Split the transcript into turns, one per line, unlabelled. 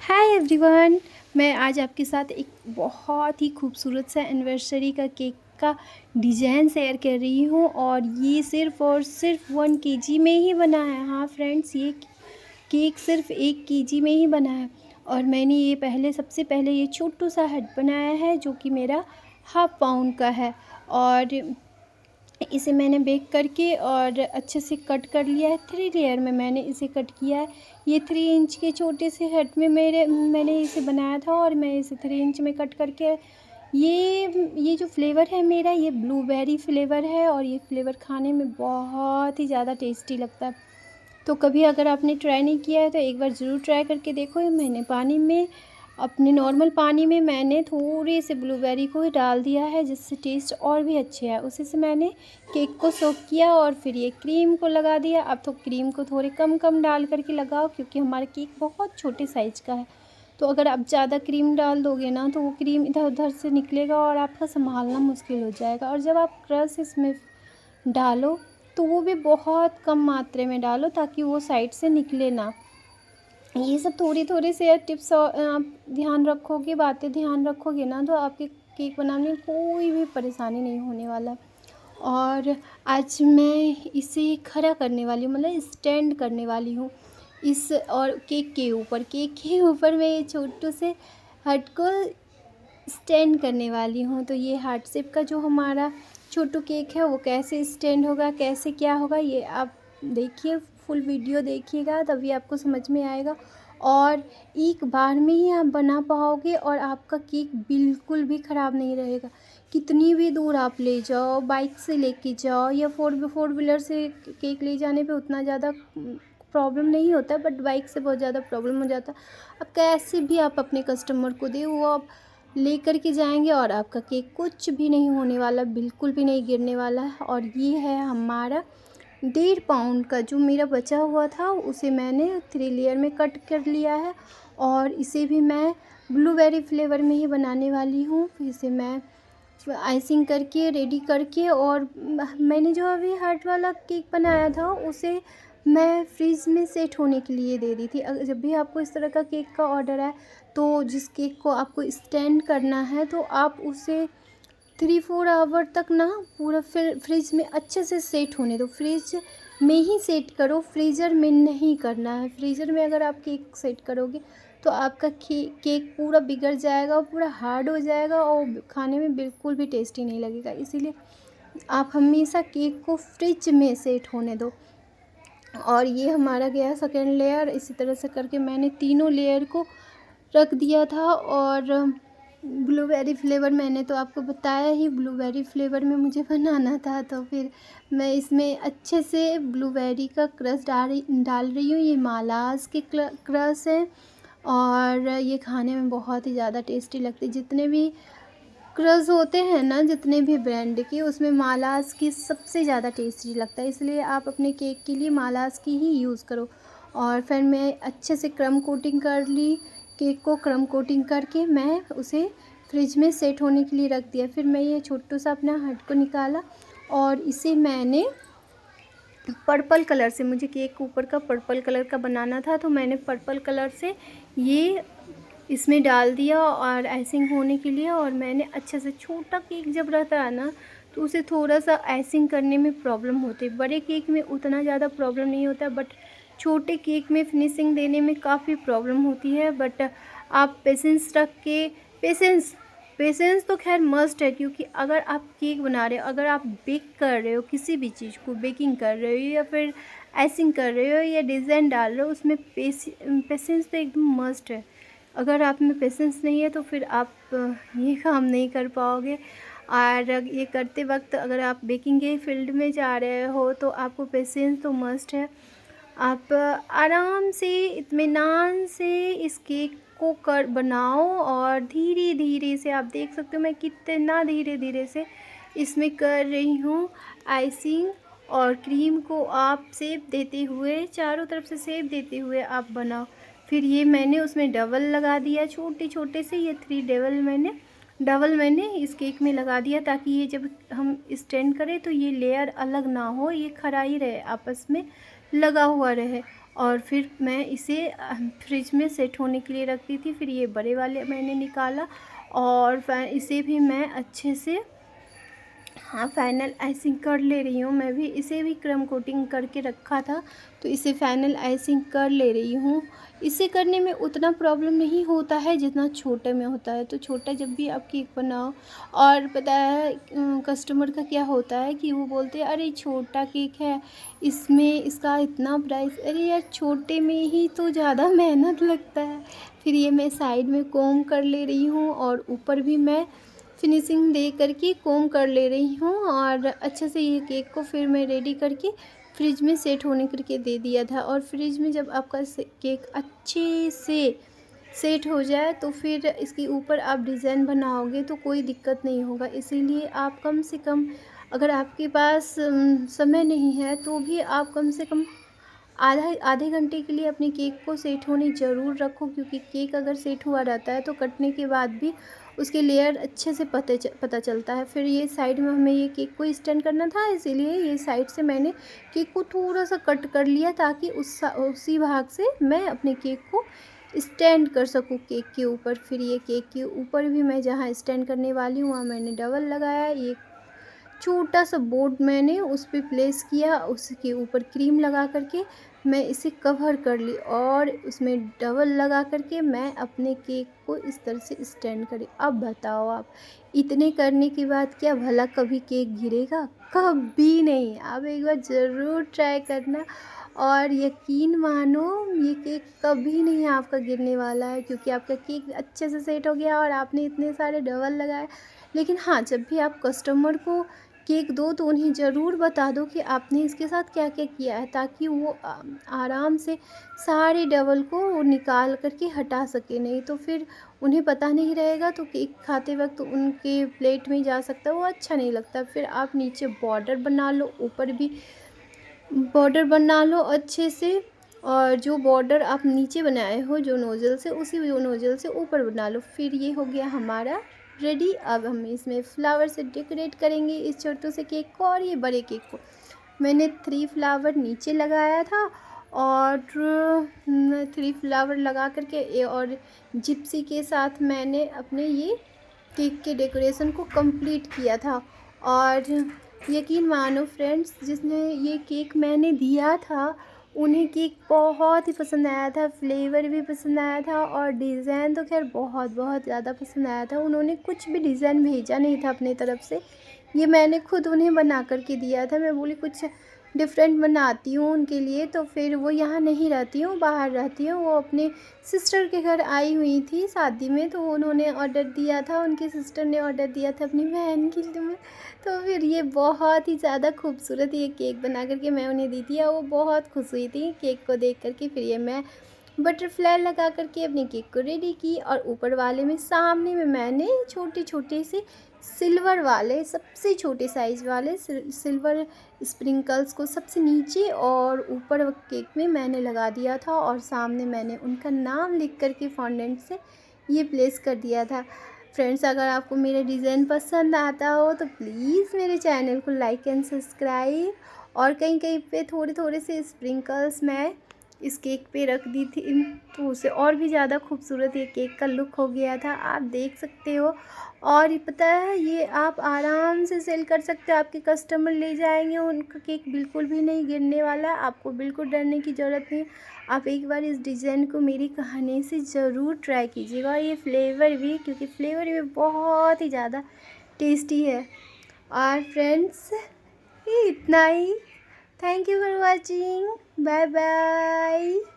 Hi everyone. मैं आज आपके साथ एक बहुत ही खूबसूरत सा एनिवर्सरी का केक का डिज़ाइन शेयर कर रही हूँ और ये सिर्फ़ और सिर्फ 1 केजी में ही बना है। हाँ फ्रेंड्स, ये केक सिर्फ़ 1 केजी में ही बना है और मैंने ये सबसे पहले ये छोटू सा हट बनाया है जो कि मेरा हाफ़ पाउंड का है और इसे मैंने बेक करके और अच्छे से कट कर लिया है। 3 लेयर में मैंने इसे कट किया है। ये 3 इंच के छोटे से हट में मैंने इसे बनाया था और मैं इसे 3 इंच में कट करके ये जो फ्लेवर है मेरा, ये ब्लूबेरी फ्लेवर है और ये फ्लेवर खाने में बहुत ही ज़्यादा टेस्टी लगता है। तो कभी अगर आपने ट्राई नहीं किया है तो एक बार ज़रूर ट्राई करके देखो। मैंने अपने नॉर्मल पानी में मैंने थोड़ी सी ब्लूबेरी को ही डाल दिया है जिससे टेस्ट और भी अच्छे है। उसी से मैंने केक को सोक किया और फिर ये क्रीम को लगा दिया। अब तो क्रीम को थोड़े कम कम डाल करके लगाओ क्योंकि हमारा केक बहुत छोटे साइज़ का है। तो अगर आप ज़्यादा क्रीम डाल दोगे ना तो वो क्रीम इधर उधर से निकलेगा और आपका संभालना मुश्किल हो जाएगा। और जब आप क्रश इसमें डालो तो वो भी बहुत कम मात्रा में डालो ताकि वो साइड से निकले ना। ये सब थोड़ी-थोड़ी से टिप्स आप ध्यान रखोगे, बातें ध्यान रखोगे ना तो आपके केक बनाने में कोई भी परेशानी नहीं होने वाला। और आज मैं इसे खड़ा करने वाली हूँ, मतलब स्टैंड करने वाली हूँ इस और केक के ऊपर मैं ये छोटू से हर्ट को स्टैंड करने वाली हूँ। तो ये हार्ट शेप का जो हमारा छोटू केक है वो कैसे स्टैंड होगा, कैसे क्या होगा, ये आप देखिए, फुल वीडियो देखिएगा तभी आपको समझ में आएगा। और एक बार में ही आप बना पाओगे और आपका केक बिल्कुल भी ख़राब नहीं रहेगा। कितनी भी दूर आप ले जाओ, बाइक से लेके जाओ या फोर व्हीलर से केक ले जाने पे उतना ज़्यादा प्रॉब्लम नहीं होता, बट बाइक से बहुत ज़्यादा प्रॉब्लम हो जाता है। अब कैसे भी आप अपने कस्टमर को दे, वो आप लेकर के जाएंगे और आपका केक कुछ भी नहीं होने वाला, बिल्कुल भी नहीं गिरने वाला है। और ये है हमारा 1.5 पाउंड का जो मेरा बचा हुआ था, उसे मैंने 3 लेयर में कट कर लिया है और इसे भी मैं ब्लूबेरी फ्लेवर में ही बनाने वाली हूँ। फिर इसे मैं आइसिंग करके रेडी करके और मैंने जो अभी हार्ट वाला केक बनाया था उसे मैं फ्रीज़ में सेट होने के लिए दे दी थी। जब भी आपको इस तरह का केक का ऑर्डर आए तो जिस केक को आपको स्टैंड करना है तो आप उसे 3-4 आवर तक ना पूरा फ्रिज में अच्छे से सेट होने दो। फ्रिज में ही सेट करो, फ्रीज़र में नहीं करना है। फ्रीज़र में अगर आप केक सेट करोगे तो आपका केक पूरा बिगड़ जाएगा और पूरा हार्ड हो जाएगा और खाने में बिल्कुल भी टेस्टी नहीं लगेगा। इसीलिए आप हमेशा केक को फ्रिज में सेट होने दो। और ये हमारा गया सेकेंड लेयर। इसी तरह से करके मैंने तीनों लेयर को रख दिया था। और ब्लूबेरी फ्लेवर मैंने तो आपको बताया ही, ब्लूबेरी फ्लेवर में मुझे बनाना था तो फिर मैं इसमें अच्छे से ब्लूबेरी का क्रश डाल रही हूँ। ये मालाज़ के क्रश है और ये खाने में बहुत ही ज़्यादा टेस्टी लगती है। जितने भी क्रश होते हैं ना, जितने भी ब्रांड के, उसमें मालाज़ की सबसे ज़्यादा टेस्टी लगता है, इसलिए आप अपने केक के लिए मालाज़ की ही यूज़ करो। और फिर मैं अच्छे से क्रम कोटिंग कर ली। केक को क्रम कोटिंग करके मैं उसे फ्रिज में सेट होने के लिए रख दिया। फिर मैं ये छोटू सा अपना हट को निकाला और इसे मैंने पर्पल कलर से, मुझे केक ऊपर का पर्पल कलर का बनाना था तो मैंने पर्पल कलर से ये इसमें डाल दिया और आइसिंग होने के लिए। और मैंने अच्छे से, छोटा केक जब रहता है ना तो उसे थोड़ा सा आइसिंग करने में प्रॉब्लम होती है, बड़े केक में उतना ज़्यादा प्रॉब्लम नहीं होता, बट छोटे केक में फिनिशिंग देने में काफ़ी प्रॉब्लम होती है। बट आप पेशेंस रख के, पेशेंस पेशेंस तो खैर मस्ट है, क्योंकि अगर आप केक बना रहे हो, अगर आप बेक कर रहे हो, किसी भी चीज़ को बेकिंग कर रहे हो या फिर आइसिंग कर रहे हो या डिज़ाइन डाल रहे हो, उसमें पेशेंस तो एकदम मस्ट है। अगर आप में पेशेंस नहीं है तो फिर आप ये काम नहीं कर पाओगे। और ये करते वक्त अगर आप बेकिंग के फील्ड में जा रहे हो तो आपको पेशेंस तो मस्ट है। आप आराम से, इत्मीनान से इस केक को बनाओ और धीरे धीरे से, आप देख सकते हो मैं कितना धीरे धीरे से इसमें कर रही हूँ आइसिंग। और क्रीम को आप शेप देते हुए, चारों तरफ से शेप देते हुए आप बनाओ। फिर ये मैंने उसमें डबल लगा दिया, छोटे छोटे से ये 3 डबल मैंने इस केक में लगा दिया ताकि ये जब हम स्टैंड करें तो ये लेयर अलग ना हो, ये खड़ा ही रहे, आपस में लगा हुआ रहे। और फिर मैं इसे फ्रिज में सेट होने के लिए रख दी थी। फिर ये बड़े वाले मैंने निकाला और इसे भी मैं अच्छे से फाइनल आइसिंग कर ले रही हूँ। मैं भी इसे भी क्रम कोटिंग करके रखा था, तो इसे फाइनल आइसिंग कर ले रही हूँ। इसे करने में उतना प्रॉब्लम नहीं होता है जितना छोटे में होता है। तो छोटा जब भी आप केक बनाओ, और पता है कस्टमर का क्या होता है कि वो बोलते हैं अरे छोटा केक है, इसमें इसका इतना प्राइस। अरे यार छोटे में ही तो ज़्यादा मेहनत लगता है। फिर ये मैं साइड में कोम कर ले रही हूँ और ऊपर भी मैं फिनिशिंग दे करके कोम कर ले रही हूँ। और अच्छे से ये केक को फिर मैं रेडी करके फ्रिज में सेट होने करके दे दिया था। और फ्रिज में जब आपका केक अच्छे से सेट हो जाए तो फिर इसके ऊपर आप डिज़ाइन बनाओगे तो कोई दिक्कत नहीं होगा। इसीलिए आप कम से कम, अगर आपके पास समय नहीं है तो भी आप कम से कम आधे घंटे के लिए अपने केक को सेट होने ज़रूर रखो, क्योंकि केक अगर सेट हुआ रहता है तो कटने के बाद भी उसके लेयर अच्छे से पता चलता है। फिर ये साइड में हमें ये केक को स्टैंड करना था, इसीलिए ये साइड से मैंने केक को थोड़ा सा कट कर लिया ताकि उसी भाग से मैं अपने केक को स्टैंड कर सकूँ केक के ऊपर। फिर ये केक के ऊपर भी मैं जहाँ स्टैंड करने वाली हूँ वहाँ मैंने डबल लगाया। ये छोटा सा बोर्ड मैंने उस पे प्लेस किया, उसके ऊपर क्रीम लगा करके मैं इसे कवर कर ली और उसमें डबल लगा करके मैं अपने केक को इस तरह से स्टैंड करी। अब बताओ आप, इतने करने के बाद क्या भला कभी केक गिरेगा? कभी नहीं। आप एक बार ज़रूर ट्राई करना और यकीन मानो ये केक कभी नहीं आपका गिरने वाला है, क्योंकि आपका केक अच्छे से सेट हो गया और आपने इतने सारे डबल लगाए। लेकिन हाँ, जब भी आप कस्टमर को केक दो तो उन्हें ज़रूर बता दो कि आपने इसके साथ क्या क्या किया है, ताकि वो आराम से सारे डबल को वो निकाल करके हटा सके। नहीं तो फिर उन्हें पता नहीं रहेगा तो केक खाते वक्त उनके प्लेट में जा सकता है, वो अच्छा नहीं लगता। फिर आप नीचे बॉर्डर बना लो, ऊपर भी बॉर्डर बना लो अच्छे से। और जो बॉर्डर आप नीचे बनाए हो जो नोज़ल से, उसी नोज़ल से ऊपर बना लो। फिर ये हो गया हमारा रेडी। अब हम इसमें फ्लावर से डेकोरेट करेंगे इस छोटे से केक को और ये बड़े केक को। मैंने 3 फ्लावर नीचे लगाया था और 3 फ्लावर लगा करके और जिप्सी के साथ मैंने अपने ये केक के डेकोरेशन को कंप्लीट किया था। और यकीन मानो फ्रेंड्स, जिसने ये केक मैंने दिया था उन्हें केक बहुत ही पसंद आया था, फ्लेवर भी पसंद आया था और डिज़ाइन तो खैर बहुत बहुत ज़्यादा पसंद आया था। उन्होंने कुछ भी डिज़ाइन भेजा नहीं था अपनी तरफ से, ये मैंने खुद उन्हें बना कर के दिया था। मैं बोली कुछ डिफरेंट बनाती हूँ उनके लिए, तो फिर वो यहाँ नहीं रहती हूँ, बाहर रहती हूँ। वो अपने सिस्टर के घर आई हुई थी शादी में, तो उन्होंने ऑर्डर दिया था, उनकी सिस्टर ने ऑर्डर दिया था अपनी बहन के लिए। तो फिर ये बहुत ही ज़्यादा खूबसूरत ये केक बना करके मैं उन्हें दी थी और वो बहुत खुश हुई थी केक को देख करके। फिर ये मैं बटरफ्लाई लगा करके अपने केक को रेडी की और ऊपर वाले में सामने में मैंने छोटे छोटे से सिल्वर वाले, सबसे छोटे साइज़ वाले सिल्वर स्प्रिंकल्स को सबसे नीचे और ऊपर केक में मैंने लगा दिया था और सामने मैंने उनका नाम लिख करके फॉन्डेंट से ये प्लेस कर दिया था। फ्रेंड्स, अगर आपको मेरा डिज़ाइन पसंद आता हो तो प्लीज़ मेरे चैनल को लाइक एंड सब्सक्राइब। और कहीं कहीं पे थोड़े थोड़े से स्प्रिंकल्स मैं इस केक पे रख दी थी, तो उसे और भी ज़्यादा खूबसूरत ये केक का लुक हो गया था, आप देख सकते हो। और ये पता है, ये आप आराम से सेल कर सकते हो, आपके कस्टमर ले जाएंगे, उनका केक बिल्कुल भी नहीं गिरने वाला है, आपको बिल्कुल डरने की ज़रूरत नहीं। आप एक बार इस डिज़ाइन को मेरी कहानी से ज़रूर ट्राई कीजिएगा। और ये फ्लेवर भी, क्योंकि फ्लेवर भी बहुत ही ज़्यादा टेस्टी है। और फ्रेंड्स, ये इतना ही। Thank you for watching. Bye bye.